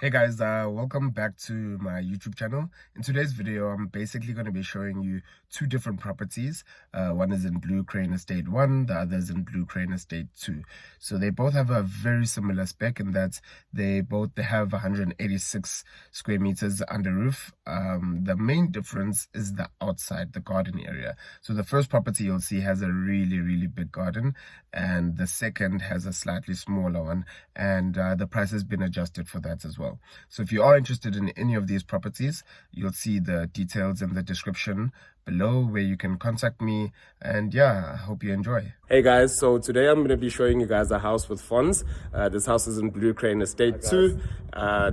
Hey guys, welcome back to my YouTube channel. In today's video, I'm basically going to be showing you two different properties. One is in Blue Crane Estate 1, the other is in Blue Crane Estate 2. So they both have a very similar spec in that they have 186 square meters under roof. The main difference is the outside, the garden area. So the first property you'll see has a really big garden, and the second has a slightly smaller one, and the price has been adjusted for that as well. So if you are interested in any of these properties, you'll see the details in the description below where you can contact me. And yeah, I hope you enjoy. Hey guys, so today I'm going to be showing you guys a house with Fons. This house is in Blue Crane Estate 2.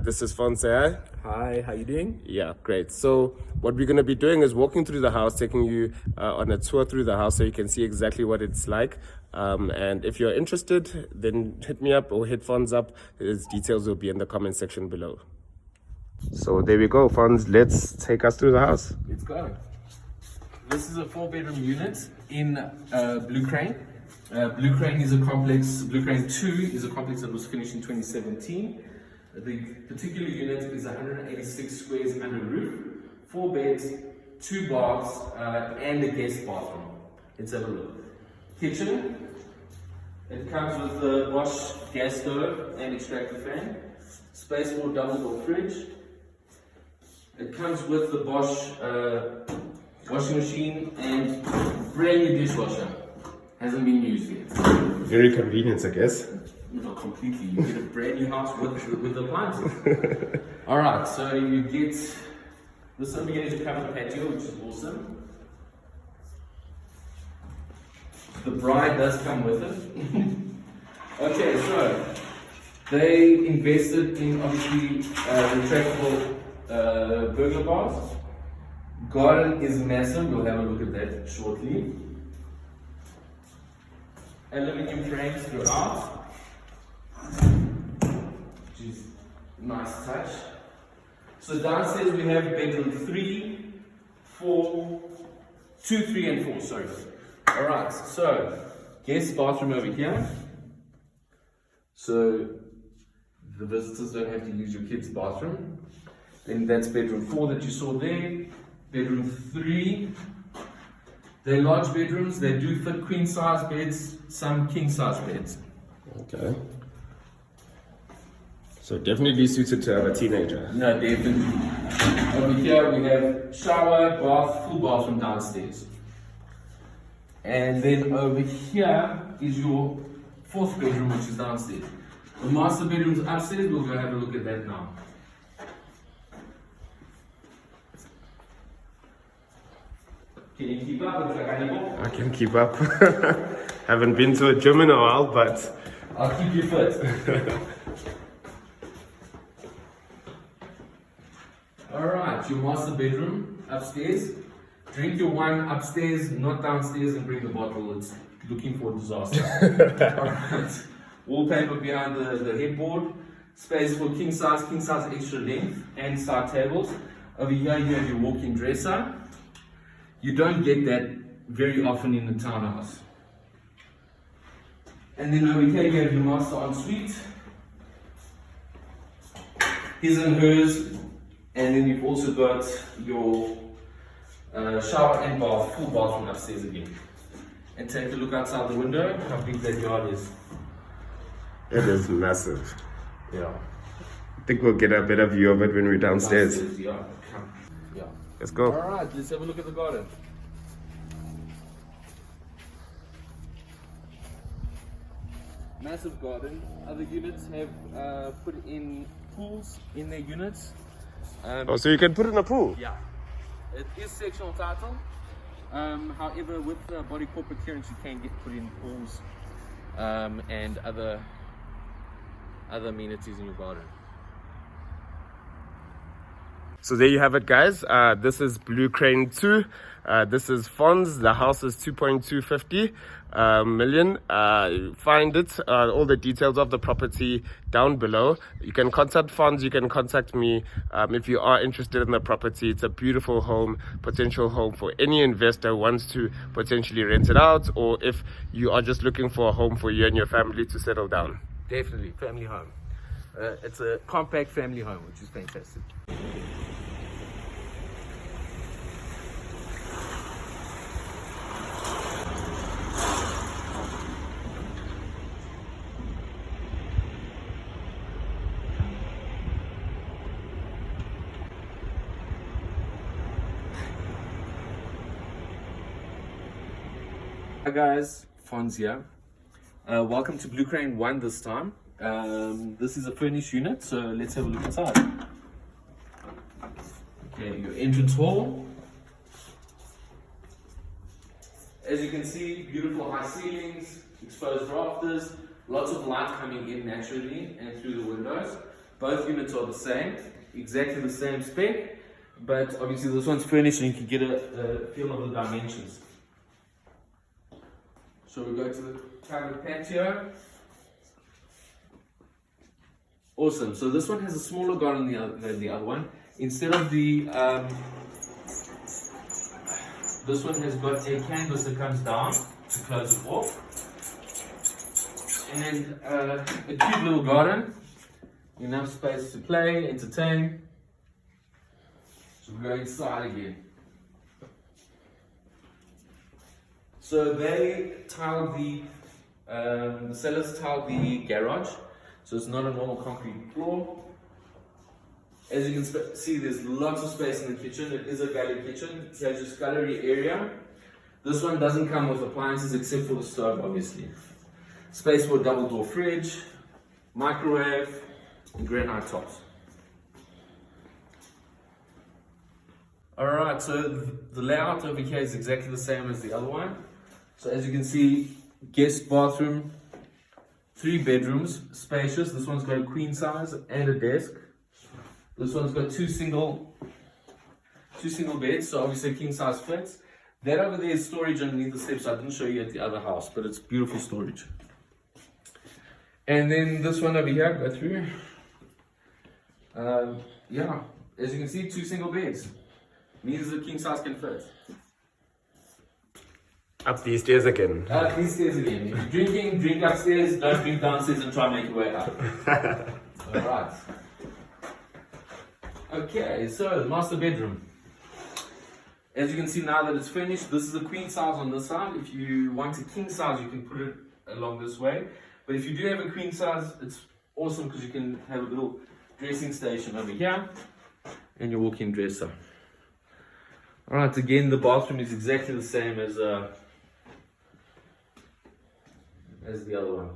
This is Fons. Hi, how you doing? Yeah, great. So what we're going to be doing is walking through the house, taking you on a tour through the house so you can see exactly what it's like. And if you're interested, then hit me up or hit Fons up. His details will be in the comment section below. So there we go, Fons. Let's take us through the house. Let's go. This is a 4-bedroom unit in Blue Crane. Blue Crane is a complex. Blue Crane 2 is a complex that was finished in 2017. The particular unit is 186 squares under roof, 4 beds, 2 baths, and a guest bathroom. Let's have a look. Kitchen. It comes with the Bosch gas stove and extractor fan. Space for double door fridge. It comes with the Bosch washing machine and brand new dishwasher. Hasn't been used yet. Very convenient, I guess. Not completely. You get a brand new house with the appliances. Alright, so you get this over here is a covered patio, which is awesome. The bride does come with it. Okay, so they invested in obviously retractable burglar bars. Garden is massive, we'll have a look at that shortly. Aluminium frames throughout, which is a nice touch. So downstairs we have bedroom 3, 4, 2, 3 and 4, sorry. Alright, so guest bathroom over here. So the visitors don't have to use your kids' bathroom. Then that's bedroom 4 that you saw there. Bedroom 3. They're large bedrooms. They do fit queen size beds, some king size beds. Okay. So definitely suited to have a teenager. No, definitely. Over here we have shower, bath, full bathroom downstairs. And then over here is your 4th bedroom, which is downstairs. The master bedroom's upstairs. We'll go have a look at that now. Can you keep up? I can keep up. Haven't been to a gym in a while, but I'll keep you fit. Alright, your master bedroom upstairs. Drink your wine upstairs, not downstairs, and bring the bottle. It's looking for disaster. Alright. Wallpaper behind the headboard. Space for king size extra length, and side tables. Over here you have your walk-in dresser. You don't get that very often in the townhouse. And then over here you have your master ensuite. His and hers. And then you've also got your shower and bath, full bathroom upstairs again. And take a look outside the window, how big that yard is. it is massive. Yeah. I think we'll get a better view of it when we're downstairs. Yeah. Yeah. Let's go. Alright, let's have a look at the garden. Massive garden. Other units have put in pools in their units. Oh, so you can put it in a pool? Yeah. It is sectional title. However, with the body corporate clearance, you can get put in pools and other amenities in your garden. So there you have it, guys. This is Blue Crane 2. This is Fons. The house is 2.250 million. Find it, all the details of the property down below. You can contact Fons, you can contact me if you are interested in the property. It's a beautiful home, potential home for any investor who wants to potentially rent it out, or if you are just looking for a home for you and your family to settle down. Definitely, family home. It's a compact family home, which is fantastic. Hi guys, Fonz here. Welcome to Blue Crane 1 this time. This is a furnished unit, so let's have a look inside. Okay, your entrance hall. As you can see, beautiful high ceilings, exposed rafters, lots of light coming in naturally and through the windows. Both units are the same, exactly the same spec, but obviously this one's furnished and you can get a feel of the dimensions. So we go to the covered patio. Awesome. So this one has a smaller garden than the other one. Instead of the this one has got a canvas that comes down to close it off, and a cute little garden. Enough space to play, entertain. So we go inside again. So they tiled the sellers tiled the garage, so it's not a normal concrete floor. As you can see, there's lots of space in the kitchen. It is a galley kitchen. It has a scullery area. This one doesn't come with appliances except for the stove, obviously. Space for a double door fridge, microwave, and granite tops. Alright, so the layout over here is exactly the same as the other one. So as you can see, guest bathroom, 3 bedrooms, spacious. This one's got a queen size and a desk. This one's got two single beds, so obviously king size fits. That over there is storage underneath the steps. I didn't show you at the other house, but it's beautiful storage. And then this one over here, go through. Yeah, as you can see, 2 single beds. Means the king size can fit. Up these stairs again. Up these stairs again. If you're drinking, drink upstairs. Don't drink downstairs and try and make your way up. Alright. Okay, so the master bedroom. As you can see now that it's finished, this is a queen size on this side. If you want a king size, you can put it along this way. But if you do have a queen size, it's awesome because you can have a little dressing station over here and your walk-in dresser. Alright, again, the bathroom is exactly the same as the other one.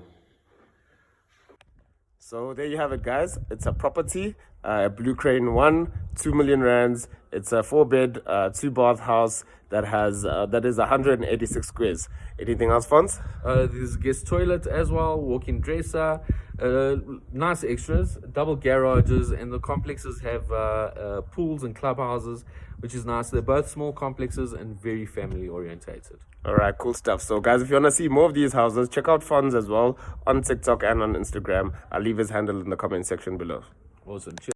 So there you have it, guys. It's a property, Blue Crane 1, 2 million rands. It's a 4-bed, 2-bath house that is 186 squares. Anything else, Fons? There's a guest toilet as well, walk-in dresser, nice extras, double garages, and the complexes have pools and clubhouses, which is nice. They're both small complexes and very family orientated. All right, cool stuff. So guys, if you want to see more of these houses, check out Fons as well on TikTok and on Instagram. I'll leave his handle in the comment section below. Awesome. Cheers.